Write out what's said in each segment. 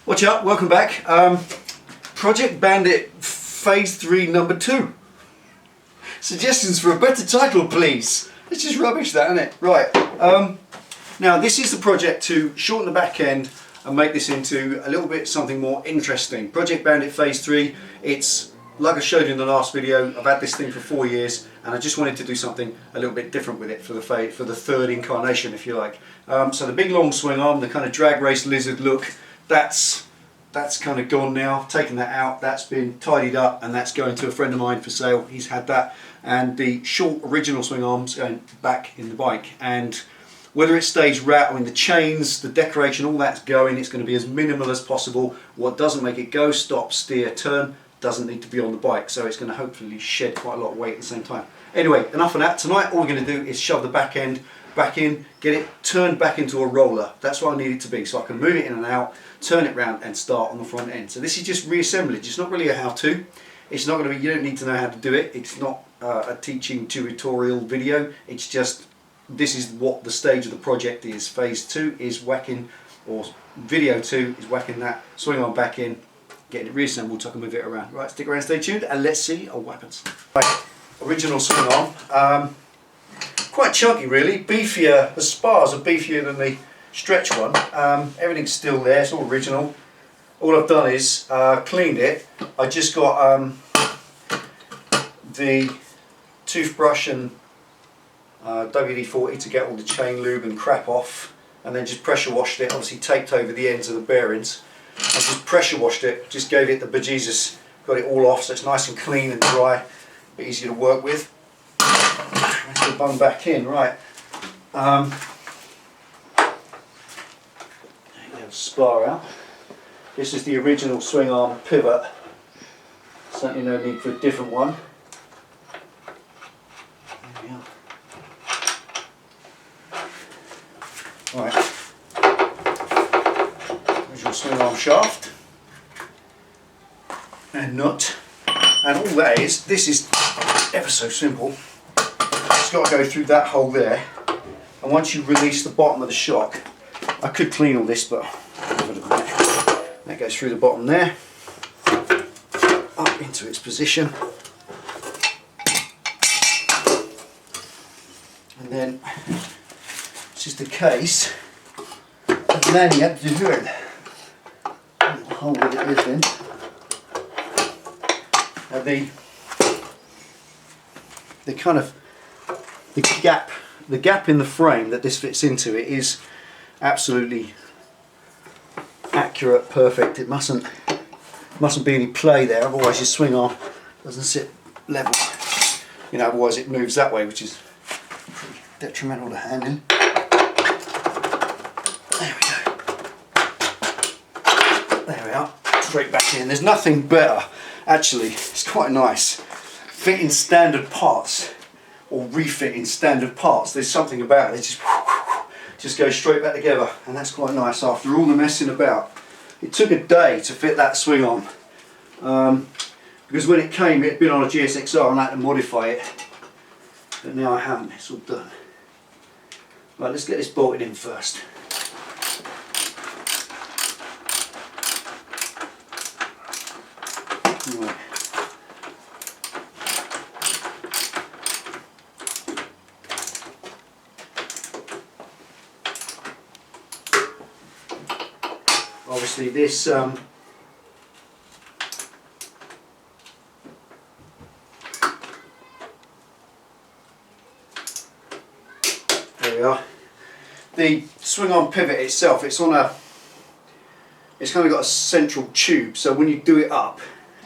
Watch out, welcome back. Project Bandit Phase 3 number 2. Suggestions for a better title, please. It's just rubbish that, isn't it? Right, now this is the project to shorten the back end and make this into a little bit something more interesting. Project Bandit Phase 3, it's like I showed you in the last video, I've had this thing for 4 years and I just wanted to do something a little bit different with it for the third incarnation, if you like. So the big long swing arm, the kind of drag race lizard look, that's kind of gone now. Taken that out, that's been tidied up, and that's going to a friend of mine for sale. He's had that, and the short original swing arms going back in the bike. And whether it stays rattling, the chains, the decoration, all that's going. It's going to be as minimal as possible. What doesn't make it go, stop, steer, turn, doesn't need to be on the bike. So it's going to hopefully shed quite a lot of weight at the same time. Anyway, enough of that. Tonight, all we're going to do is shove the back end back in, get it turned back into a roller. That's what I need it to be, so I can move it in and out, turn it round and start on the front end. So this is just reassemblage. It's not really a how-to. It's not going to be, you don't need to know how to do it. It's not a teaching tutorial video. It's just, this is what the stage of the project is. Phase 2 is whacking, or video 2 is whacking that swing arm back in, getting it reassembled so I can move it around. Right, stick around, stay tuned, and let's see what happens. Right, original swing arm. Quite chunky really, beefier, the spars are beefier than the stretch one. Everything's still there, it's all original. All I've done is cleaned it. I just got the toothbrush and WD-40 to get all the chain lube and crap off, and then just pressure washed it, obviously taped over the ends of the bearings. I just pressure washed it, just gave it the bejesus, got it all off so it's nice and clean and dry, a bit easier to work with. Let's the bung back in, right. There you go, spar out. This is the original swing arm pivot. Certainly no need for a different one. There we are. Right. Original swing arm shaft and nut. And all that is, this is ever so simple. It's got to go through that hole there, and once you release the bottom of the shock, I could clean all this, but that goes through the bottom there, up into its position, and then this is the case of landing up to do it. The hole that it is in. Now the kind of the gap in the frame that this fits into, it is absolutely accurate, perfect. It mustn't be any play there, otherwise your swing arm doesn't sit level. You know, otherwise it moves that way, which is pretty detrimental to handling. There we go. There we are. Straight back in. There's nothing better. Actually, it's quite nice. Fitting standard parts, or refitting standard parts. There's something about it. It just goes straight back together, and that's quite nice after all the messing about. It took a day to fit that swing on, because when it came, it had been on a GSXR and I had to modify it, but now I haven't. It's all done. Right, let's get this bolted in first. Right. Obviously this there we are. The swing arm pivot itself, it's kind of got a central tube, so when you do it up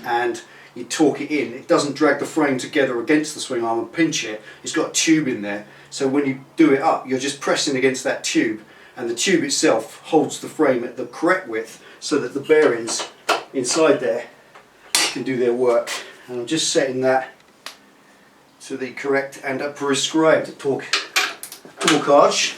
and you torque it in, it doesn't drag the frame together against the swing arm and pinch it. It's got a tube in there, so when you do it up, you're just pressing against that tube, and the tube itself holds the frame at the correct width so that the bearings inside there can do their work. And I'm just setting that to the correct and prescribed torquage.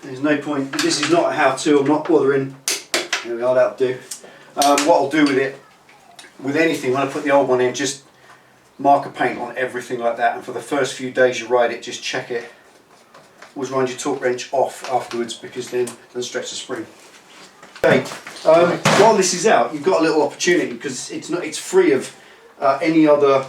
There's no point, this is not a how-to, I'm not bothering. There we are, that'll do. What I'll do with it, with anything, when I put the old one in, just marker paint on everything like that, and for the first few days you ride it, just check it. Always wind your torque wrench off afterwards, because then it doesn't stretch the spring. Okay, while this is out, you've got a little opportunity, because it's free of any other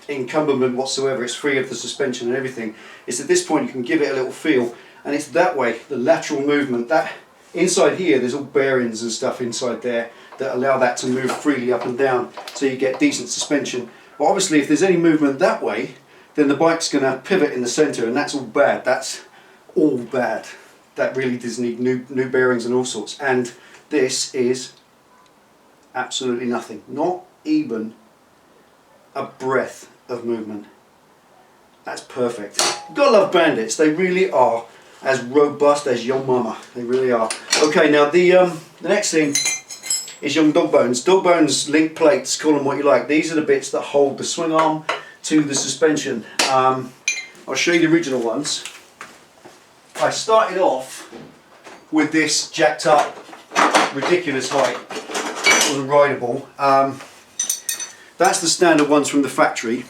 encumberment whatsoever. It's free of the suspension and everything. It's at this point you can give it a little feel, and it's that way, the lateral movement. That inside here, there's all bearings and stuff inside there that allow that to move freely up and down, so you get decent suspension. But obviously, if there's any movement that way, then the bike's going to pivot in the centre, and that's all bad. That's all bad. That really does need new bearings and all sorts. And this is absolutely nothing. Not even a breath of movement. That's perfect. You've got to love Bandits. They really are as robust as your mama. They really are. Okay, now the next thing is young dog bones. Dog bones link plates, call them what you like. These are the bits that hold the swing arm to the suspension. I'll show you the original ones. I started off with this jacked up, ridiculous height. It wasn't rideable. That's the standard ones from the factory,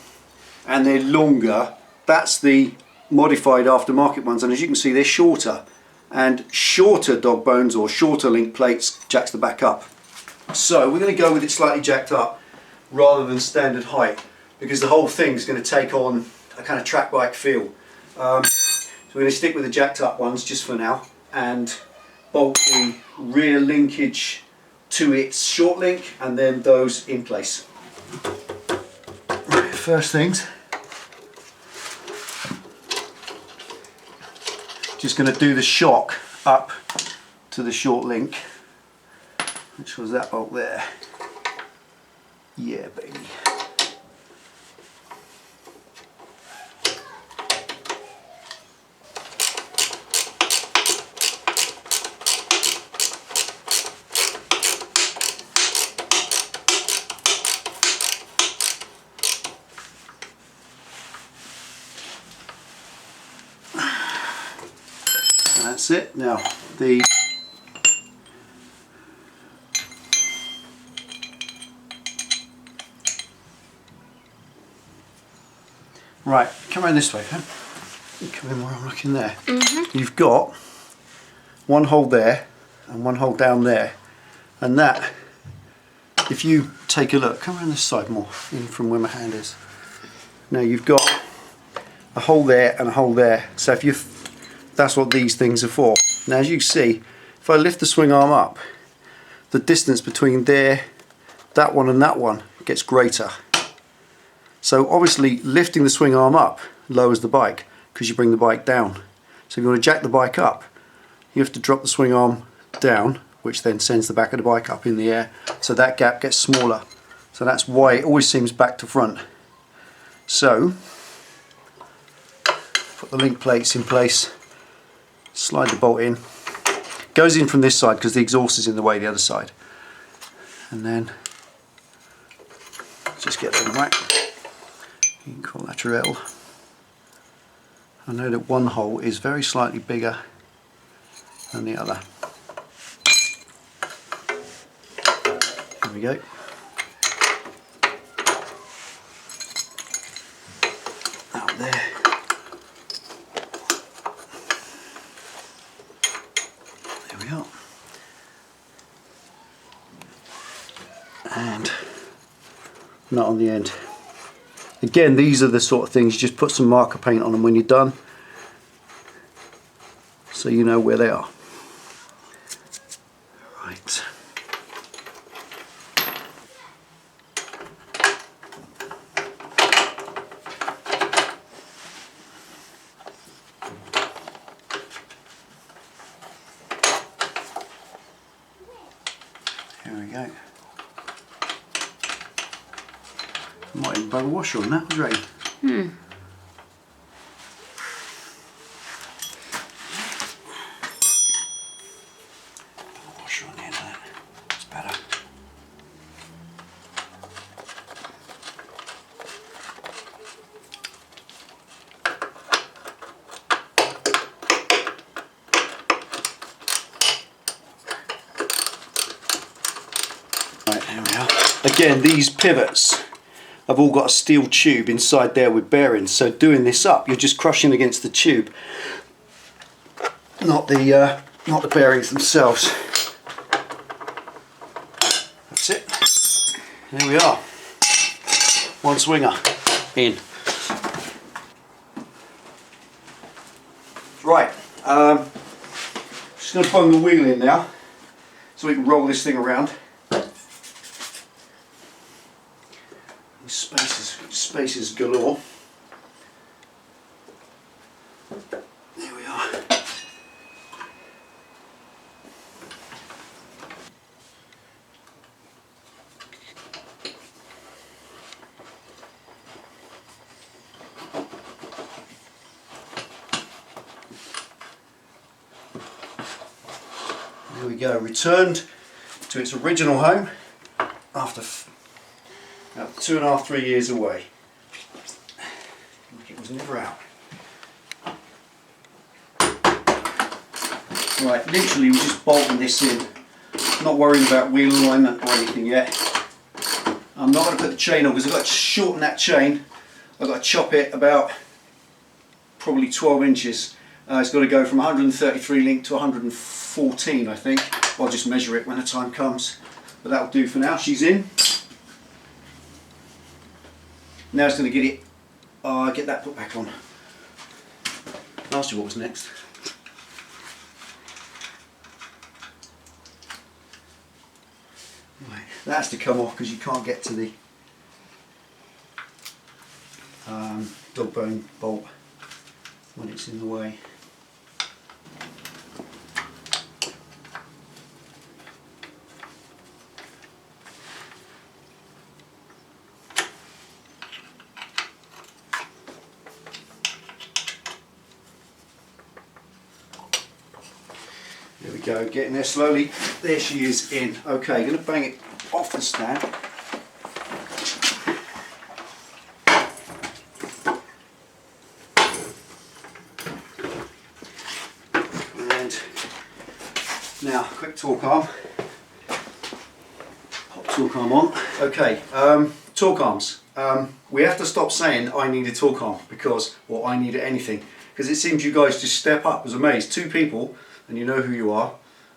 and they're longer. That's the modified aftermarket ones, and as you can see, they're shorter. And shorter dog bones or shorter link plates jacks the back up. So we're going to go with it slightly jacked up rather than standard height, because the whole thing is going to take on a kind of track bike feel. So we're going to stick with the jacked up ones just for now, and bolt the rear linkage to its short link, and then those in place. Right, first things, just going to do the shock up to the short link, which was that bolt there. Yeah, baby. That's it. Now the right, come around this way, huh? Come in where I'm looking there. You've got one hole there and one hole down there, and that, if you take a look, come around this side more, in from where my hand is. Now you've got a hole there and a hole there, so if you, that's what these things are for. Now as you see, if I lift the swing arm up, the distance between there, that one and that one gets greater. So obviously lifting the swing arm up lowers the bike, because you bring the bike down. So if you want to jack the bike up, you have to drop the swing arm down, which then sends the back of the bike up in the air, so that gap gets smaller. So that's why it always seems back to front. So put the link plates in place, slide the bolt in, goes in from this side because the exhaust is in the way the other side, and then just get them right. Equilateral. I know that one hole is very slightly bigger than the other. Here we go. Out there. There we are. And nut on the end. Again, these are the sort of things, you just put some marker paint on them when you're done, so you know where they are. Right. Here we go. Might even bug a washer on that, was right? Washer on the end of that. It's better. Right, here we are. Again, these pivots have all got a steel tube inside there with bearings. So doing this up, you're just crushing against the tube, not the bearings themselves. That's it. There we are. One swinger in. Right. Just going to bung the wheel in now, so we can roll this thing around. Spaces galore. There we are. There we go, returned to its original home after about 2.5, 3 years away. It was never out. Right, literally we're just bolting this in. Not worrying about wheel alignment or anything yet. I'm not going to put the chain on because I've got to shorten that chain. I've got to chop it about probably 12 inches. It's got to go from 133 link to 114, I think. I'll just measure it when the time comes. But that'll do for now. She's in. Now it's going to get it, get that put back on. I asked you what was next. Right, that has to come off because you can't get to the dog bone bolt when it's in the way. There we go, getting there slowly. There she is in. Okay, going to bang it off the stand. And now, quick torque arm. Pop torque arm on. Okay, torque arms. We have to stop saying I need a torque arm because, or I need anything, because it seems you guys just step up. I was amazed. 2 people, and you know who you are,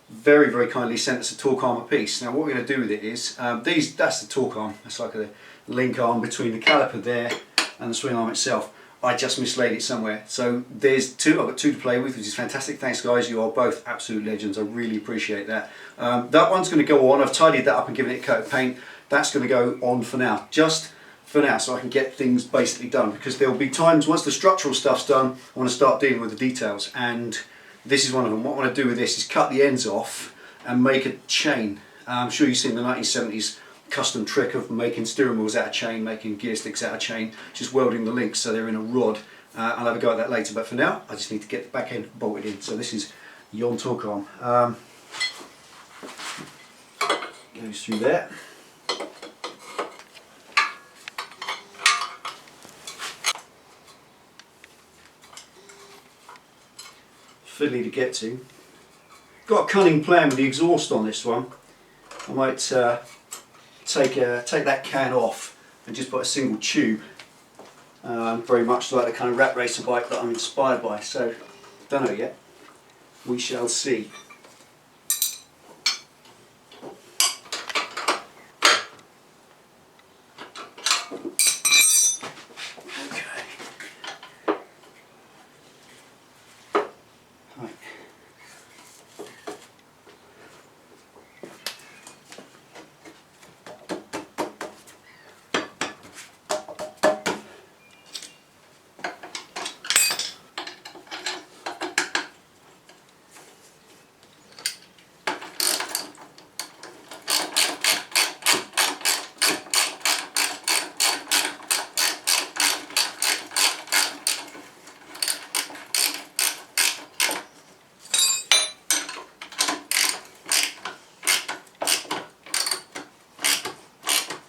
very, very kindly sent us a torque arm apiece. Now what we're going to do with it is, that's the torque arm. It's like a link arm between the caliper there and the swing arm itself. I just mislaid it somewhere. So there's 2, I've got 2 to play with, which is fantastic. Thanks guys, you are both absolute legends. I really appreciate that. That one's going to go on. I've tidied that up and given it a coat of paint. That's going to go on for now. Just for now, so I can get things basically done, because there will be times once the structural stuff's done, I want to start dealing with the details, and this is one of them. What I want to do with this is cut the ends off and make a chain. I'm sure you've seen the 1970s custom trick of making steering wheels out of chain, making gear sticks out of chain, just welding the links so they're in a rod. I'll have a go at that later, but for now I just need to get the back end bolted in. So this is yon torque arm. Goes through there. Fiddly to get to. Got a cunning plan with the exhaust on this one. I might take that can off and just put a single tube, very much like the kind of rat racer bike that I'm inspired by. So, don't know yet. We shall see.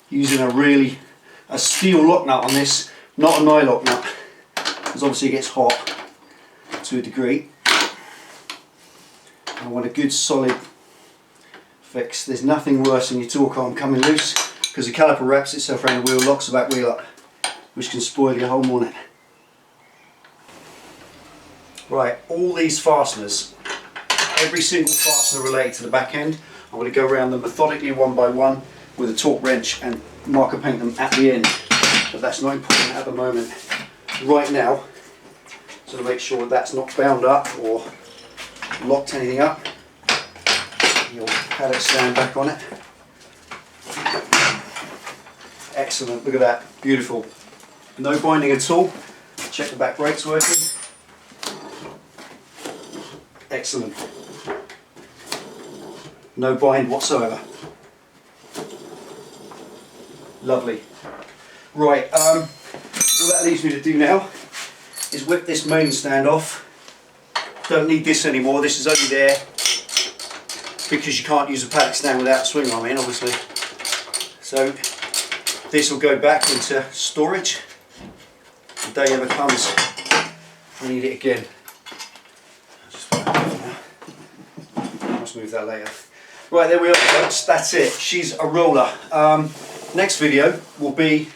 Using a steel lock nut on this, not a nylock nut, because obviously it gets hot to a degree. I want a good solid fix. There's nothing worse than your torque arm coming loose, because the caliper wraps itself around the wheel, locks the back wheel up, which can spoil your whole morning. Right, all these fasteners, every single fastener related to the back end, I'm going to go around them methodically one by one with a torque wrench and marker paint them at the end. But that's not important at the moment. Right now, so to make sure that's not bound up or locked anything up, your pallet stand back on it. Excellent, look at that, beautiful. No binding at all. Check the back brakes working. Excellent. No bind whatsoever. Lovely. Right, all that leaves me to do now is whip this main stand off. Don't need this anymore, this is only there because you can't use a paddock stand without a swing arm in, obviously. So this will go back into storage. The day ever comes, I need it again. I'll smooth that later. Right, there we are folks, that's it. She's a roller. Next video will be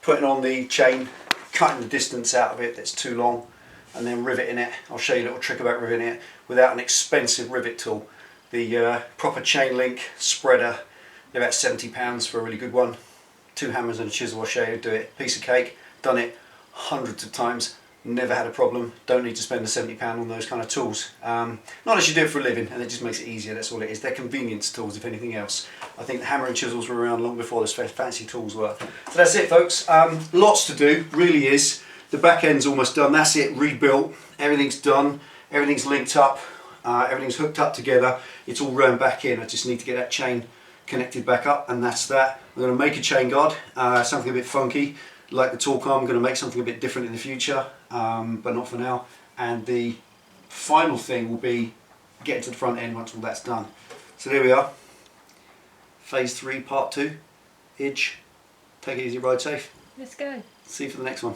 putting on the chain, cutting the distance out of it that's too long, and then riveting it. I'll show you a little trick about riveting it without an expensive rivet tool. The proper chain link spreader, they're about £70 for a really good one. 2 hammers and a chisel, I'll show you how to do it. Piece of cake, done it hundreds of times, never had a problem. Don't need to spend the £70 on those kind of tools. Not unless you do it for a living, and it just makes it easier, that's all it is. They're convenience tools if anything else. I think the hammer and chisels were around long before those fancy tools were. So that's it folks, lots to do, really is. The back end's almost done, that's it, rebuilt, everything's done, everything's linked up, everything's hooked up together, it's all run back in. I just need to get that chain connected back up, and that's that. I'm going to make a chain guard, something a bit funky, like the torque arm. I'm going to make something a bit different in the future, but not for now. And the final thing will be getting to the front end once all that's done. So there we are, phase 3 part 2, Idge, take it easy, ride safe. Let's go. See you for the next one.